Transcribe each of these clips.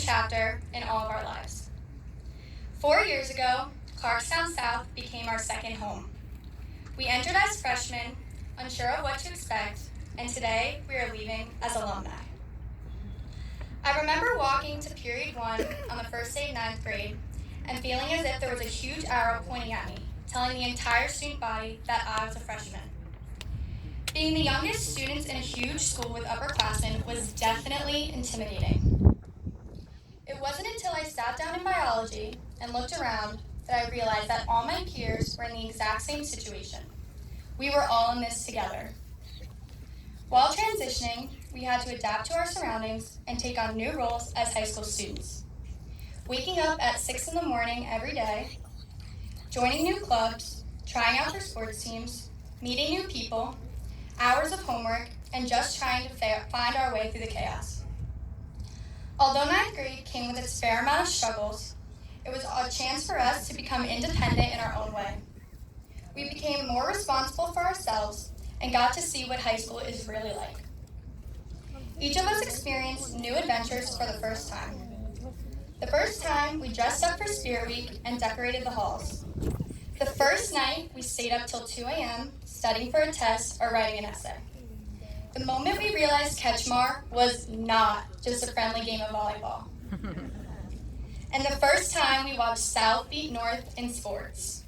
chapter in all of our lives. 4 years ago, Clarkstown South became our second home. We entered as freshmen, unsure of what to expect, and today we are leaving as alumni. I remember walking to period 1 on the first day of 9th grade and feeling as if there was a huge arrow pointing at me, telling the entire student body that I was a freshman. Being the youngest student in a huge school with upperclassmen was definitely intimidating. It wasn't until I sat down in biology and looked around that I realized that all my peers were in the exact same situation. We were all in this together. While transitioning, we had to adapt to our surroundings and take on new roles as high school students. Waking up at 6 in the morning every day, joining new clubs, trying out for sports teams, meeting new people, hours of homework, and just trying to find our way through the chaos. Although 9th grade came with its fair amount of struggles, it was a chance for us to become independent in our own way. We became more responsible for ourselves and got to see what high school is really like. Each of us experienced new adventures for the first time. The first time, we dressed up for Spirit Week and decorated the halls. The first night, we stayed up till 2 a.m. studying for a test or writing an essay. The moment we realized Ketchmar was not just a friendly game of volleyball. And the first time we watched South beat North in sports.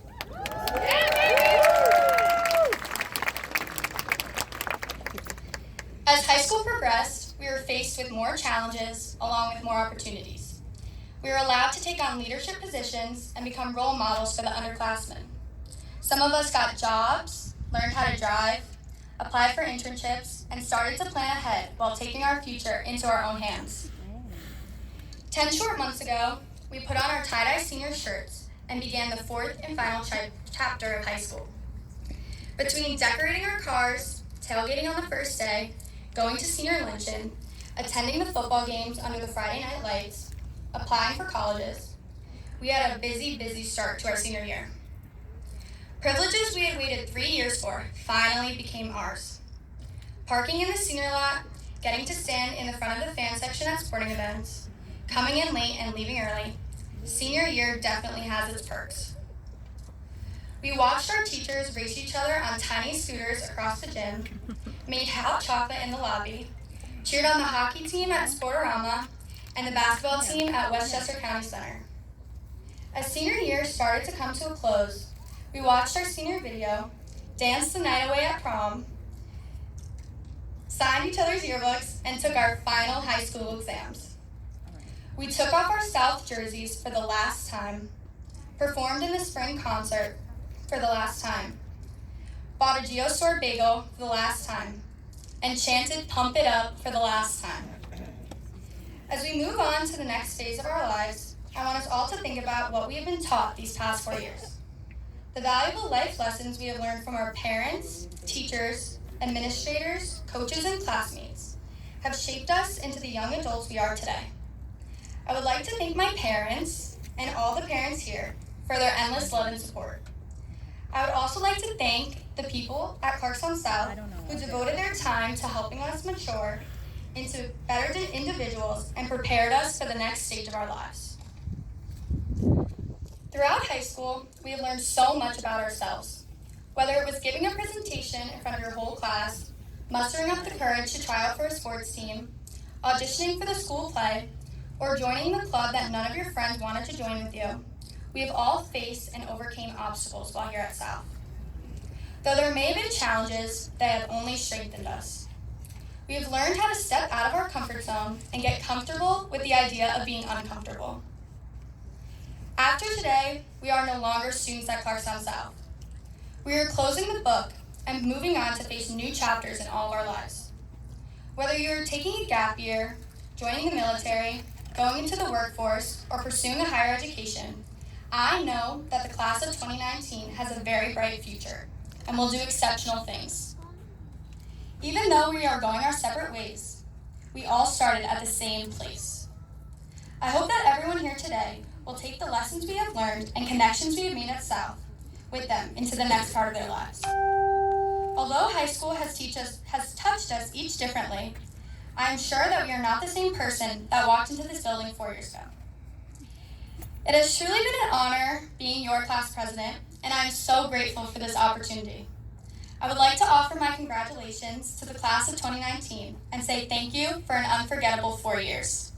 As high school progressed, we were faced with more challenges along with more opportunities. We were allowed to take on leadership positions and become role models for the underclassmen. Some of us got jobs, learned how to drive, applied for internships, and started to plan ahead while taking our future into our own hands. 10 short months ago, we put on our tie-dye senior shirts and began the fourth and final chapter of high school. Between decorating our cars, tailgating on the first day, going to senior luncheon, attending the football games under the Friday night lights, applying for colleges, we had a busy start to our senior year. Privileges we had waited 3 years for finally became ours. Parking in the senior lot, getting to stand in the front of the fan section at sporting events, coming in late and leaving early, senior year definitely has its perks. We watched our teachers race each other on tiny scooters across the gym, made hot chocolate in the lobby, cheered on the hockey team at Sportorama, and the basketball team at Westchester County Center. As senior year started to come to a close, we watched our senior video, danced the night away at prom, signed each other's yearbooks, and took our final high school exams. We took off our South jerseys for the last time, performed in the spring concert for the last time, bought a Geostore bagel for the last time, and chanted Pump It Up for the last time. As we move on to the next phase of our lives, I want us all to think about what we have been taught these past 4 years. The valuable life lessons we have learned from our parents, teachers, administrators, coaches, and classmates have shaped us into the young adults we are today. I would like to thank my parents and all the parents here for their endless love and support. I would also like to thank the people at Clarkstown South who devoted their time to helping us mature into better individuals and prepared us for the next stage of our lives. Throughout high school, we have learned so much about ourselves. Whether it was giving a presentation in front of your whole class, mustering up the courage to try out for a sports team, auditioning for the school play, or joining the club that none of your friends wanted to join with you, we have all faced and overcame obstacles while here at South. Though there may have been challenges, they have only strengthened us. We have learned how to step out of our comfort zone and get comfortable with the idea of being uncomfortable. After today, we are no longer students at Clarkstown South. We are closing the book and moving on to face new chapters in all of our lives. Whether you're taking a gap year, joining the military, going into the workforce, or pursuing a higher education, I know that the class of 2019 has a very bright future and will do exceptional things. Even though we are going our separate ways, we all started at the same place. I hope that everyone here today will take the lessons we have learned and connections we have made at South with them into the next part of their lives. Although high school has touched us each differently, I am sure that we are not the same person that walked into this building 4 years ago. It has truly been an honor being your class president, and I am so grateful for this opportunity. I would like to offer my congratulations to the class of 2019 and say thank you for an unforgettable 4 years.